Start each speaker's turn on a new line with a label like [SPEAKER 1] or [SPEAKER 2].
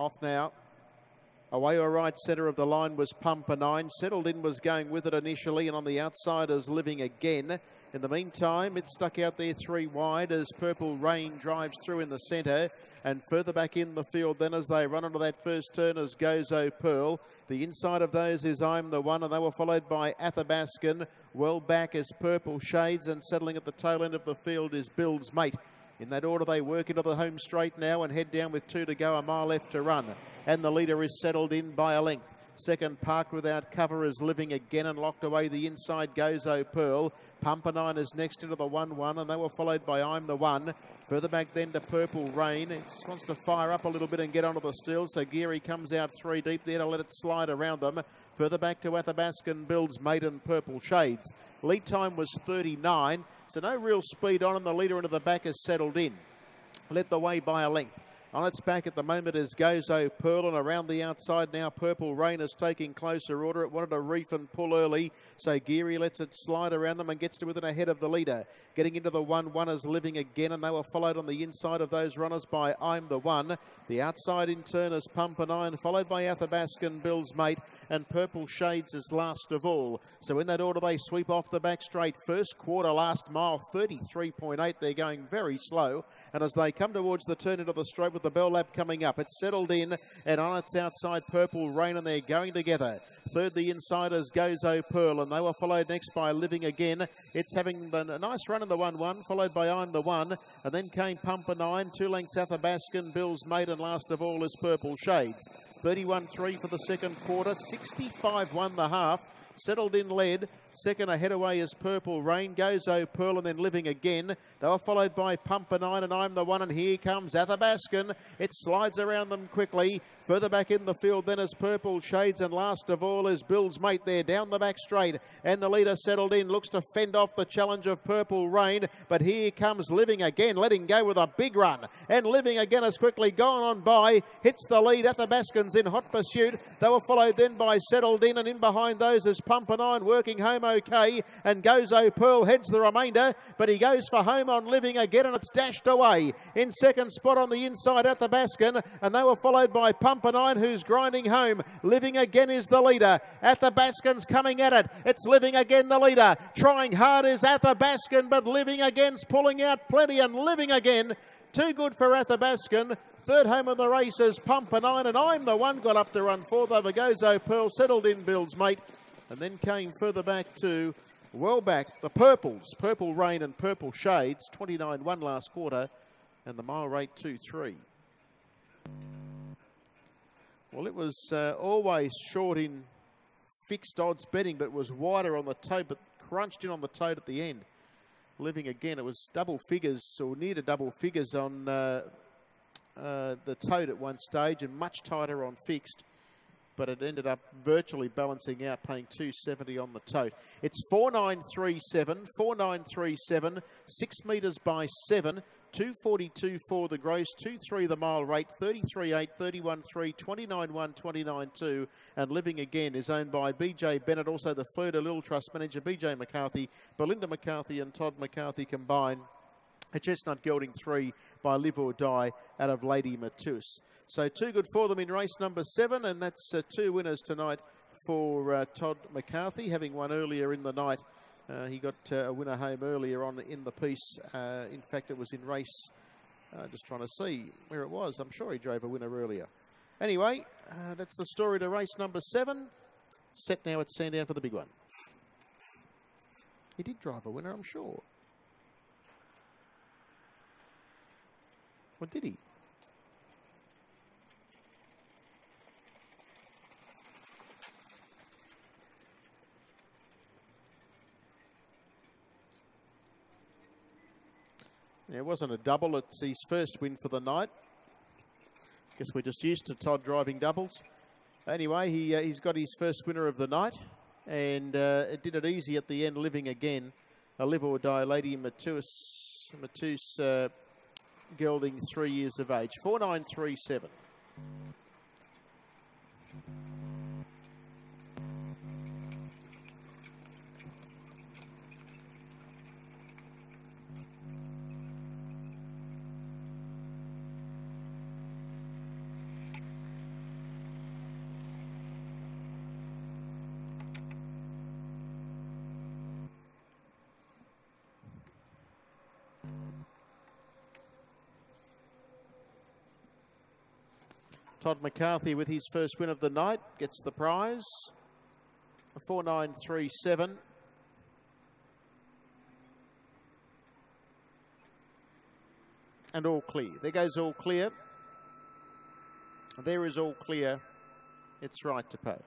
[SPEAKER 1] Off now. Away or right centre of the line was Pumper 9. Settled In was going with it initially, and on the outside is Living Again. In the meantime, it's stuck out there 3 wide as Purple Rain drives through in the centre. And further back in the field then as they run onto that first turn is Gozo Pearl. The inside of those is I'm the One, and they were followed by Athabascan. Well back is Purple Shades, and settling at the tail end of the field is Bill's Mate. In that order, they work into the home straight now and head down with 2 to go, a mile left to run. And the leader is Settled In by a length. Second, Parked Without Cover is Living Again, and locked away the inside Gozo Pearl. Pumper 9 is next into the 1-1, and they were followed by I'm the One. Further back then to Purple Rain. He just wants to fire up a little bit and get onto the still, so Geary comes out 3 deep there to let it slide around them. Further back to Athabascan, Bill's Mate and Purple Shades. Lead time was 39, so no real speed on, and the leader into the back is Settled In. Led the way by a length. On its back at the moment is Gozo Pearl, and around the outside now Purple Rain is taking closer order. It wanted to reef and pull early, so Geary lets it slide around them and gets to within ahead of the leader. Getting into the 1-1 is Living Again, and they were followed on the inside of those runners by I'm the One. The outside in turn is Pumper 9, followed by Athabascan, Bill's Mate, and Purple Shades is last of all. So in that order they sweep off the back straight. First quarter, last mile, 33.8. They're going very slow. And as they come towards the turn into the straight with the bell lap coming up, it's Settled In, and on its outside Purple Rain, and they're going together. Third, the insiders Gozo Pearl, and they were followed next by Living Again. It's having a nice run in the 1-1, followed by I'm the One, and then came Pumper 9, 2 lengths Athabascan, Bill's Mate, and last of all is Purple Shades. 31.3 for the second quarter, 65.1 the half. Settled In led. Second ahead away is Purple Rain, Gozo Pearl, and then Living Again. They were followed by Pumper 9 and I'm the One, and here comes Athabascan. It slides around them quickly. Further back in the field then is Purple Shades, and last of all is Bill's Mate there down the back straight. And the leader Settled In looks to fend off the challenge of Purple Rain, but here comes Living Again, letting go with a big run. And Living Again has quickly gone on by, hits the lead. Athabascan's in hot pursuit. They were followed then by Settled In, and in behind those is Pumper 9 working home okay, and Gozo Pearl heads the remainder, but he goes for home on Living Again, and it's dashed away. In second spot on the inside Athabascan, and they were followed by Pumper 9, who's grinding home. Living Again is the leader. Athabascan's coming at it. It's Living Again the leader. Trying hard is Athabascan, but Living Again's pulling out plenty, and Living Again, too good for Athabascan. Third home of the race is Pumper 9, and I'm the One got up to run fourth over Gozo Pearl. Settled In Bill's Mate, and then came further back to, well back, the Purples, Purple Rain and Purple Shades, 29.1 last quarter, and the mile rate 2.3. Well, it was always short in fixed odds betting, but was wider on the tote, but crunched in on the tote at the end. Living Again, it was double figures, or near to double figures on the tote at one stage, and much tighter on fixed. But it ended up virtually balancing out, paying $2.70 on the tote. It's 4.937, 4.937, 6 metres by 7, 2.42 for the gross, 2.3 the mile rate, 33.8, 31.3, 29.1, 29.2, and Living Again is owned by BJ Bennett, also the Fleur de Lille Trust manager, BJ McCarthy, Belinda McCarthy and Todd McCarthy combined. A chestnut gelding 3 by Live or Die out of Lady Matus. So too good for them in race number 7, and that's 2 winners tonight for Todd McCarthy, having won earlier in the night. He got a winner home earlier on in the piece. In fact, it was in race, just trying to see where it was. I'm sure he drove a winner earlier. Anyway, that's the story to race number 7. Set now at Sandown for the big one. He did drive a winner, I'm sure. Or did he? Yeah, it wasn't a double. It's his first win for the night. Guess we're just used to Todd driving doubles. Anyway, he's got his first winner of the night, and it did it easy at the end, Living Again. A Live or Die Lady Matus gelding, 3 years of age. 4.937. Todd McCarthy with his first win of the night gets the prize. 4937. And all clear. There goes all clear. There is all clear. It's right to pay.